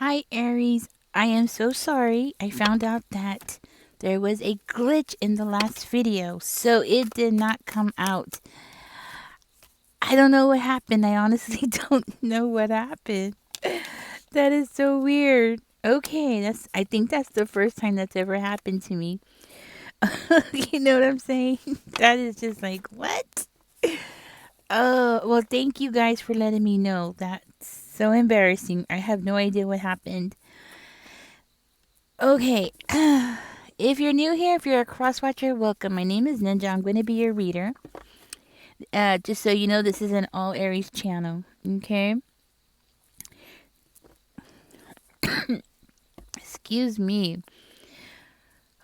Hi, Aries. I am so sorry. I found out that there was a glitch in the last video, so it did not come out. I don't know what happened. I honestly don't know what happened. That is so weird. Okay, I think that's the first time that's ever happened to me. You know what I'm saying? That is just like, what? Oh, well, thank you guys for letting me know. That's so embarrassing. I have no idea what happened. Okay. If you're new here, if you're a cross watcher, welcome. My name is Ninja. I'm going to be your reader. Just so you know, this is an all Aries channel. Okay. Excuse me.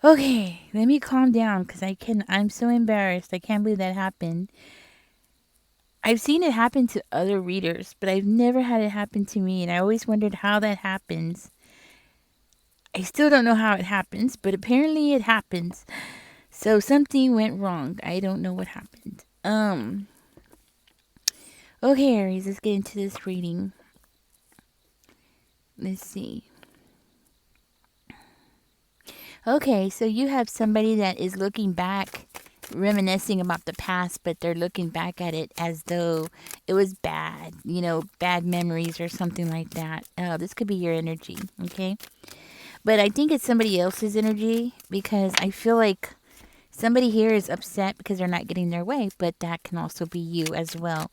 Okay, let me calm down because I'm so embarrassed. I can't believe that happened. I've seen it happen to other readers, but I've never had it happen to me, and I always wondered how that happens. I still don't know how it happens, but apparently it happens. So something went wrong. I don't know what happened. Okay, Aries, let's get into this reading. Let's see. Okay, so you have somebody that is looking back, reminiscing about the past, but they're looking back at it as though it was bad, bad memories or something like that. This could be your energy, okay? But I think it's somebody else's energy because I feel like somebody here is upset because they're not getting their way, but that can also be you as well,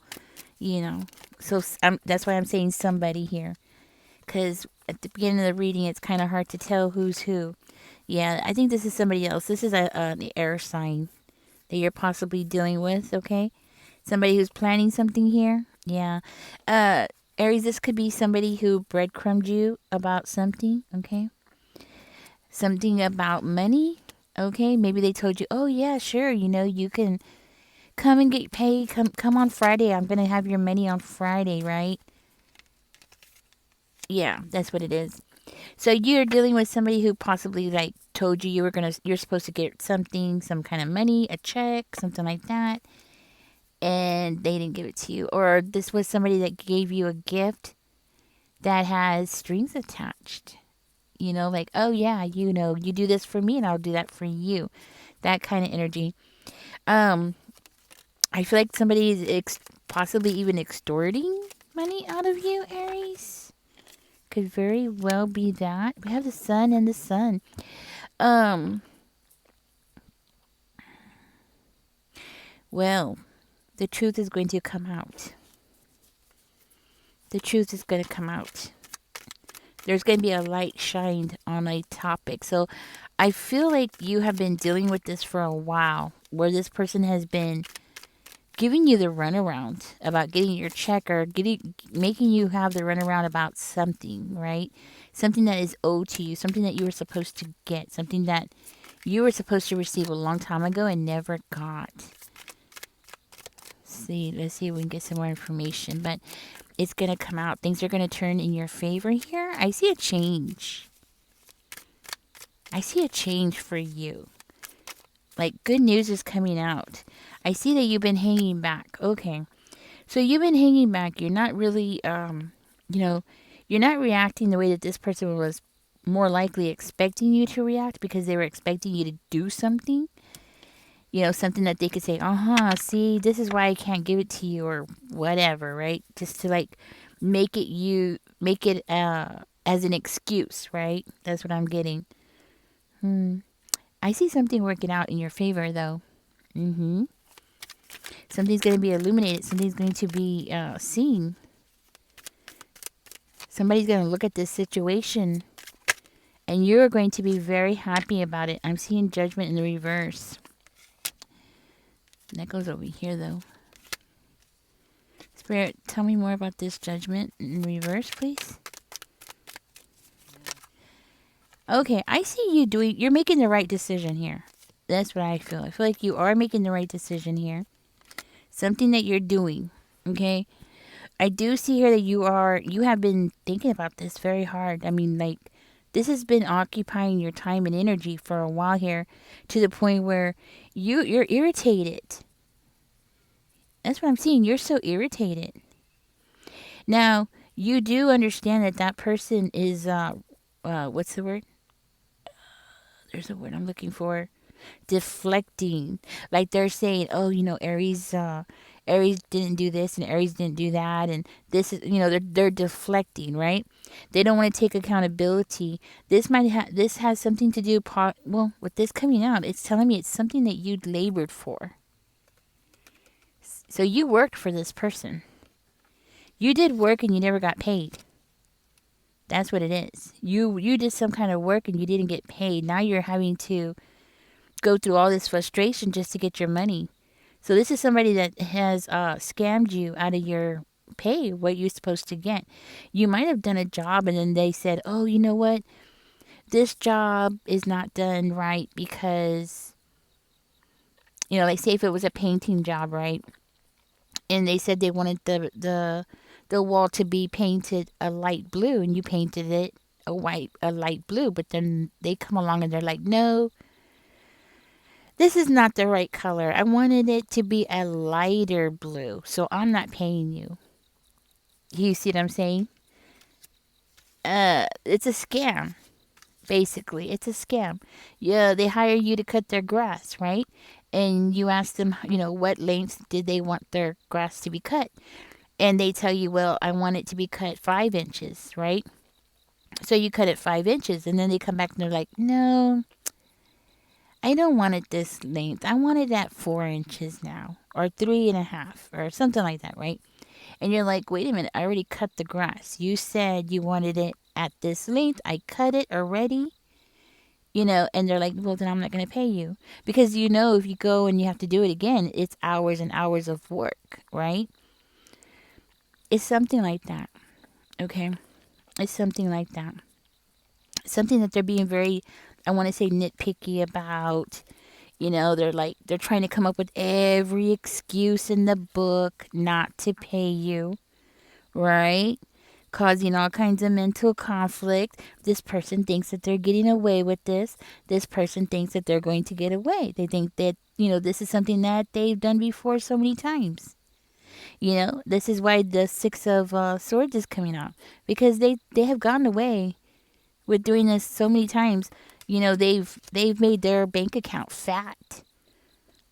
So that's why I'm saying somebody here. Because at the beginning of the reading, it's kind of hard to tell who's who. Yeah, I think this is somebody else. This is the air sign that you're possibly dealing with, okay? Somebody who's planning something here. Yeah. Aries, this could be somebody who breadcrumbed you about something, okay? Something about money, okay? Maybe they told you, oh, yeah, sure, you can come and get paid. Come on Friday. I'm going to have your money on Friday, right? Yeah, that's what it is. So you're dealing with somebody who possibly told you you're supposed to get something, some kind of money, a check, something like that, and they didn't give it to you. Or this was somebody that gave you a gift that has strings attached. Like, oh yeah, you do this for me and I'll do that for you. That kind of energy. I feel like somebody is possibly even extorting money out of you, Aries. Could very well be that. We have the sun and the sun. Well, the truth is going to come out. The truth is going to come out. There's going to be a light shined on a topic. So I feel like you have been dealing with this for a while, where this person has been giving you the runaround about getting your check or making you have the runaround about something, right? Something that is owed to you, something that you were supposed to get, something that you were supposed to receive a long time ago and never got. Let's see if we can get some more information, but it's going to come out. Things are going to turn in your favor here. I see a change. I see a change for you. Like, good news is coming out. I see that you've been hanging back. Okay. So you've been hanging back. You're not really, you're not reacting the way that this person was more likely expecting you to react because they were expecting you to do something. Something that they could say, see, this is why I can't give it to you or whatever, right? Just to make it as an excuse, right? That's what I'm getting. I see something working out in your favor though. Something's going to be illuminated. Something's going to be seen. Somebody's going to look at this situation and you're going to be very happy about it. I'm seeing judgment in the reverse. That goes over here, though. Spirit, tell me more about this judgment in reverse, please. Okay, I see you're making the right decision here. That's what I feel. I feel like you are making the right decision here. Something that you're doing, okay? I do see here that you have been thinking about this very hard. I mean, this has been occupying your time and energy for a while here to the point where you're irritated. That's what I'm seeing. You're so irritated. Now, You do understand that that person is what's the word? There's a word I'm looking for. Deflecting. Like they're saying, oh, Aries didn't do this and Aries didn't do that, and this is, they're deflecting, right? They don't want to take accountability. This has something to do well, with this coming out, it's telling me it's something that you'd labored for. So you worked for this person. You did work and you never got paid. That's what it is. You did some kind of work and you didn't get paid. Now you're having to go through all this frustration just to get your money. So this is somebody that has scammed you out of your pay, what you're supposed to get. You might have done a job and then they said, oh, you know what? This job is not done right because, like say if it was a painting job, right? And they said they wanted the wall to be painted a light blue and you painted it a light blue, but then they come along and they're like, no, this is not the right color. I wanted it to be a lighter blue, so I'm not paying you. You see what I'm saying? It's a scam. Basically, it's a scam. Yeah, they hire you to cut their grass, right? And you ask them, what length did they want their grass to be cut? And they tell you, well, I want it to be cut 5 inches, right? So you cut it 5 inches, and then they come back and they're like, no, I don't want it this length. I want it at 4 inches now, or 3.5, or something like that, right? And you're like, wait a minute, I already cut the grass. You said you wanted it at this length. I cut it already. And they're like, well, then I'm not going to pay you. Because if you go and you have to do it again, it's hours and hours of work, right? It's something like that, okay? It's something like that. Something that they're being very, I want to say, nitpicky about. They're trying to come up with every excuse in the book not to pay you, right? Causing all kinds of mental conflict. This person thinks that they're getting away with this. This person thinks that they're going to get away. They think that, this is something that they've done before so many times. This is why the Six of Swords is coming out. Because they have gotten away with doing this so many times. They've made their bank account fat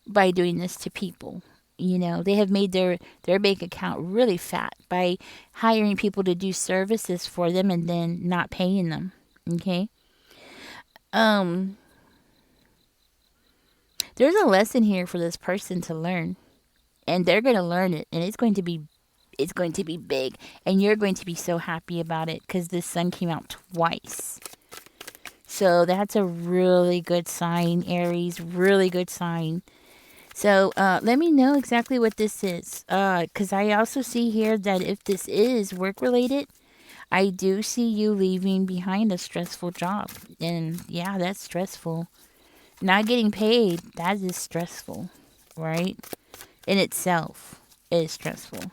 by doing this to people. They have made their bank account really fat by hiring people to do services for them and then not paying them. Okay. There's a lesson here for this person to learn, and they're going to learn it, and it's going to be big, and you're going to be so happy about it because this sun came out twice. So that's a really good sign, Aries. Really good sign. So let me know exactly what this is. Because I also see here that if this is work-related, I do see you leaving behind a stressful job. And yeah, that's stressful. Not getting paid, that is stressful, right? In itself, it is stressful.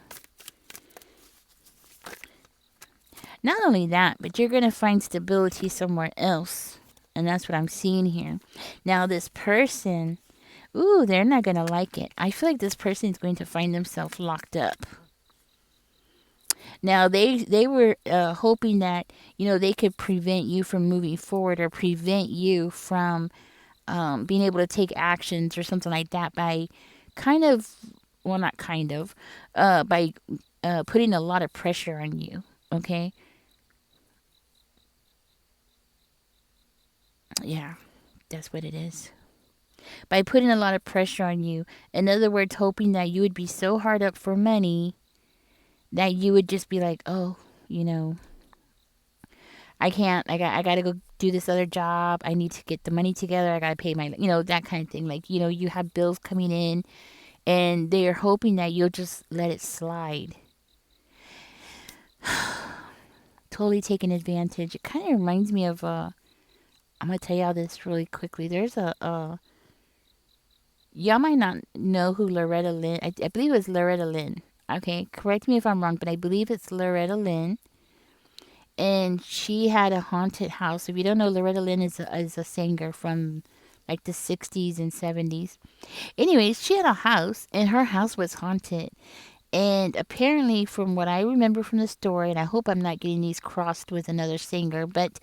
Not only that, but you're going to find stability somewhere else. And that's what I'm seeing here. Now, this person, they're not going to like it. I feel like this person is going to find themselves locked up. Now, they were hoping that, they could prevent you from moving forward or prevent you from being able to take actions or something like that by by putting a lot of pressure on you, okay? Yeah, that's what it is. By putting a lot of pressure on you. In other words, hoping that you would be so hard up for money that you would just be like, oh, I can't, I got to go do this other job. I need to get the money together. I got to pay my, that kind of thing. Like, you have bills coming in and they're hoping that you'll just let it slide. Totally taking advantage. It kind of reminds me of, I'm going to tell y'all this really quickly. There's y'all might not know who Loretta Lynn, I believe it was Loretta Lynn. Okay, correct me if I'm wrong, but I believe it's Loretta Lynn. And she had a haunted house. If you don't know, Loretta Lynn is a singer from like the 60s and 70s. Anyways, she had a house, and her house was haunted. And apparently, from what I remember from the story, and I hope I'm not getting these crossed with another singer, but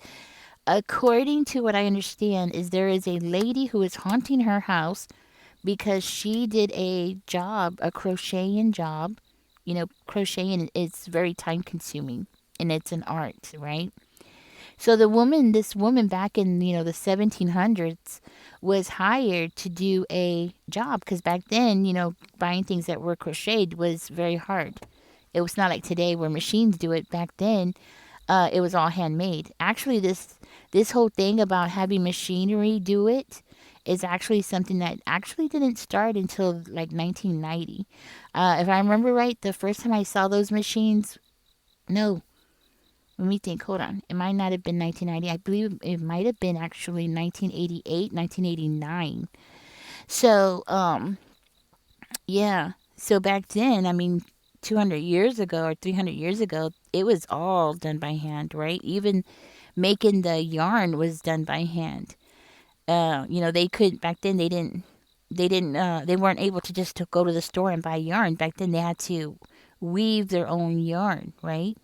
according to what I understand, is there is a lady who is haunting her house because she did a job, a crocheting job. You know, crocheting is very time consuming and it's an art, right? So this woman back in, the 1700s was hired to do a job because back then, buying things that were crocheted was very hard. It was not like today where machines do it. Back then, it was all handmade. Actually, this whole thing about having machinery do it is actually something that actually didn't start until like 1990. If I remember right, the first time I saw those machines, no, let me think. Hold on. It might not have been 1990. I believe it might have been actually 1988, 1989. So, yeah. So back then, I mean, 200 years ago or 300 years ago, it was all done by hand, right? Even making the yarn was done by hand. They couldn't back then. They weren't able to just to go to the store and buy yarn. Back then, they had to weave their own yarn, right?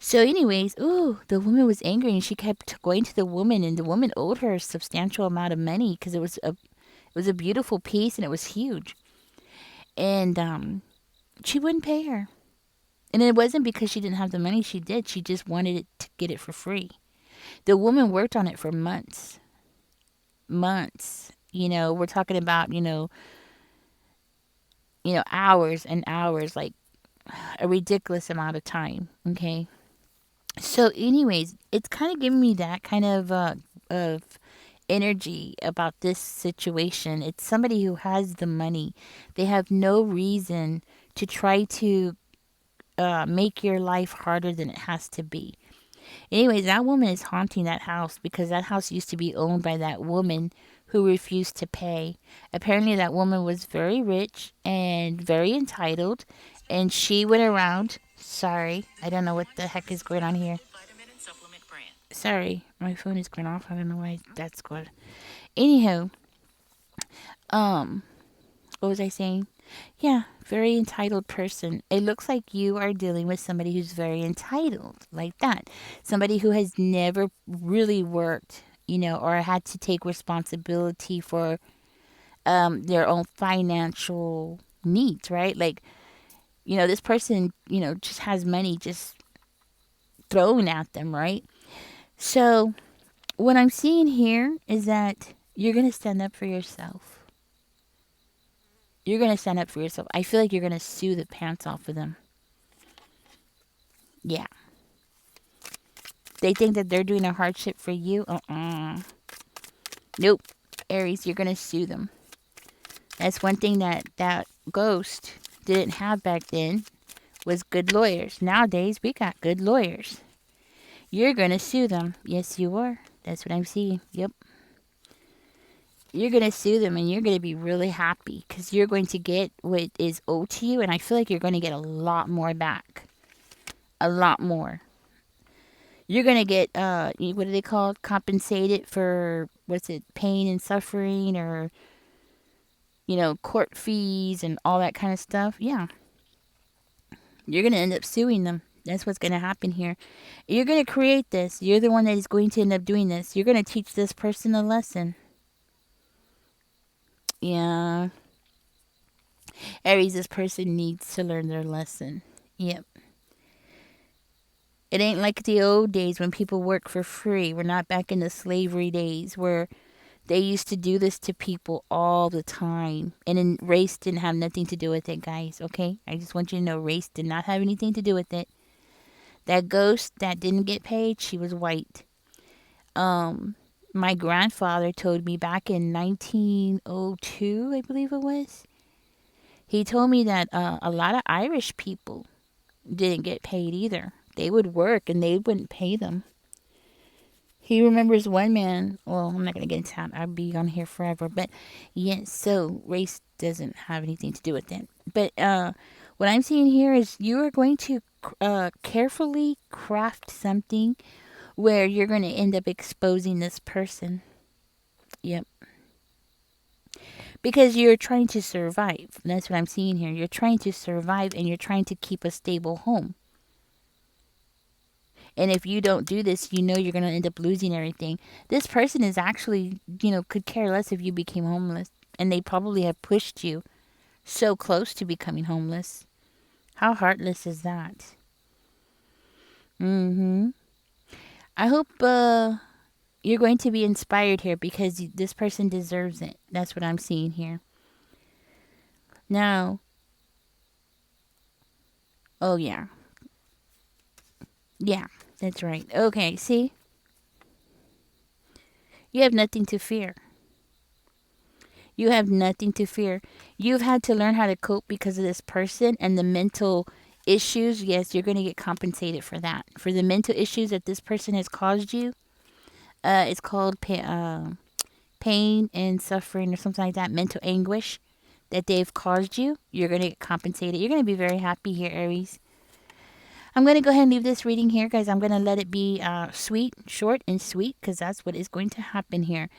So, anyways, ooh, the woman was angry and she kept going to the woman, and the woman owed her a substantial amount of money because it was a beautiful piece and it was huge, and she wouldn't pay her. And it wasn't because she didn't have the money. She did. She just wanted it to get it for free. The woman worked on it for months, months. We're talking about hours and hours, like a ridiculous amount of time. Okay. So, anyways, it's kind of giving me that kind of energy about this situation. It's somebody who has the money. They have no reason to try to make your life harder than it has to be. Anyways, that woman is haunting that house because that house used to be owned by that woman who refused to pay. Apparently, that woman was very rich and very entitled, and she went around. Sorry, I don't know what the heck is going on here. Sorry, my phone is going off. I don't know why that's good. Anyhow, um, what was I saying? Yeah, very entitled person. It looks like you are dealing with somebody who's very entitled, like that. Somebody who has never really worked, or had to take responsibility for their own financial needs, right? Like, this person, just has money just thrown at them, right? So, what I'm seeing here is that you're going to stand up for yourself. You're going to stand up for yourself. I feel like you're going to sue the pants off of them. Yeah. They think that they're doing a hardship for you. Nope. Aries, you're going to sue them. That's one thing that ghost didn't have back then was good lawyers. Nowadays, we got good lawyers. You're going to sue them. Yes, you are. That's what I'm seeing. Yep. You're going to sue them and you're going to be really happy because you're going to get what is owed to you. And I feel like you're going to get a lot more back. A lot more. You're going to get, what are they called? Compensated for, what's it, pain and suffering or, court fees and all that kind of stuff. Yeah. You're going to end up suing them. That's what's going to happen here. You're going to create this. You're the one that is going to end up doing this. You're going to teach this person a lesson. Yeah. Aries, this person needs to learn their lesson. Yep. It ain't like the old days when people work for free. We're not back in the slavery days where they used to do this to people all the time. And then race didn't have nothing to do with it, guys. Okay? I just want you to know race did not have anything to do with it. That ghost that didn't get paid, she was white. My grandfather told me back in 1902, I believe it was. He told me that a lot of Irish people didn't get paid either. They would work and they wouldn't pay them. He remembers one man. Well, I'm not going to get into that. I'd be on here forever. But yes, so race doesn't have anything to do with it. But what I'm seeing here is you are going to carefully craft something where you're going to end up exposing this person. Yep. Because you're trying to survive. That's what I'm seeing here. You're trying to survive and you're trying to keep a stable home. And if you don't do this, you know you're going to end up losing everything. This person is actually, could care less if you became homeless. And they probably have pushed you so close to becoming homeless. How heartless is that? Mm-hmm. I hope you're going to be inspired here because this person deserves it. That's what I'm seeing here. Now, oh yeah. Yeah, that's right. Okay, see? You have nothing to fear. You have nothing to fear. You've had to learn how to cope because of this person and the mental issues. Yes, you're going to get compensated for that. For the mental issues that this person has caused you, it's called pain and suffering or something like that, mental anguish that they've caused you. You're going to get compensated. You're going to be very happy here, Aries. I'm going to go ahead and leave this reading here, guys. I'm going to let it be sweet, short, and sweet because that's what is going to happen here.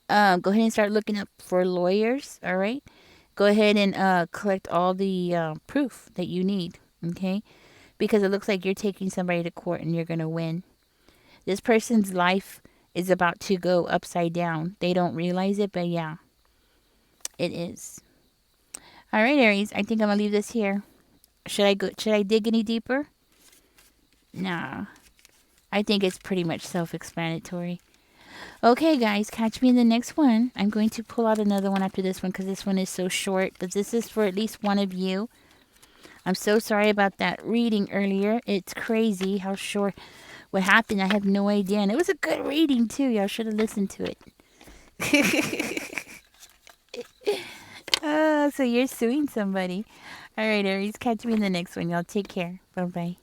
Go ahead and start looking up for lawyers, all right? Go ahead and collect all the proof that you need, okay? Because it looks like you're taking somebody to court and you're going to win. This person's life is about to go upside down. They don't realize it, but yeah, it is. All right, Aries, I think I'm going to leave this here. Should I dig any deeper? Nah. I think it's pretty much self-explanatory. Okay, guys, catch me in the next one. I'm going to pull out another one after this one because this one is so short, but this is for at least one of you. I'm so sorry about that reading earlier. It's crazy how short what happened. I have no idea. And it was a good reading, too. Y'all should have listened to it. Oh, so you're suing somebody. All right, Aries, catch me in the next one. Y'all take care. Bye-bye.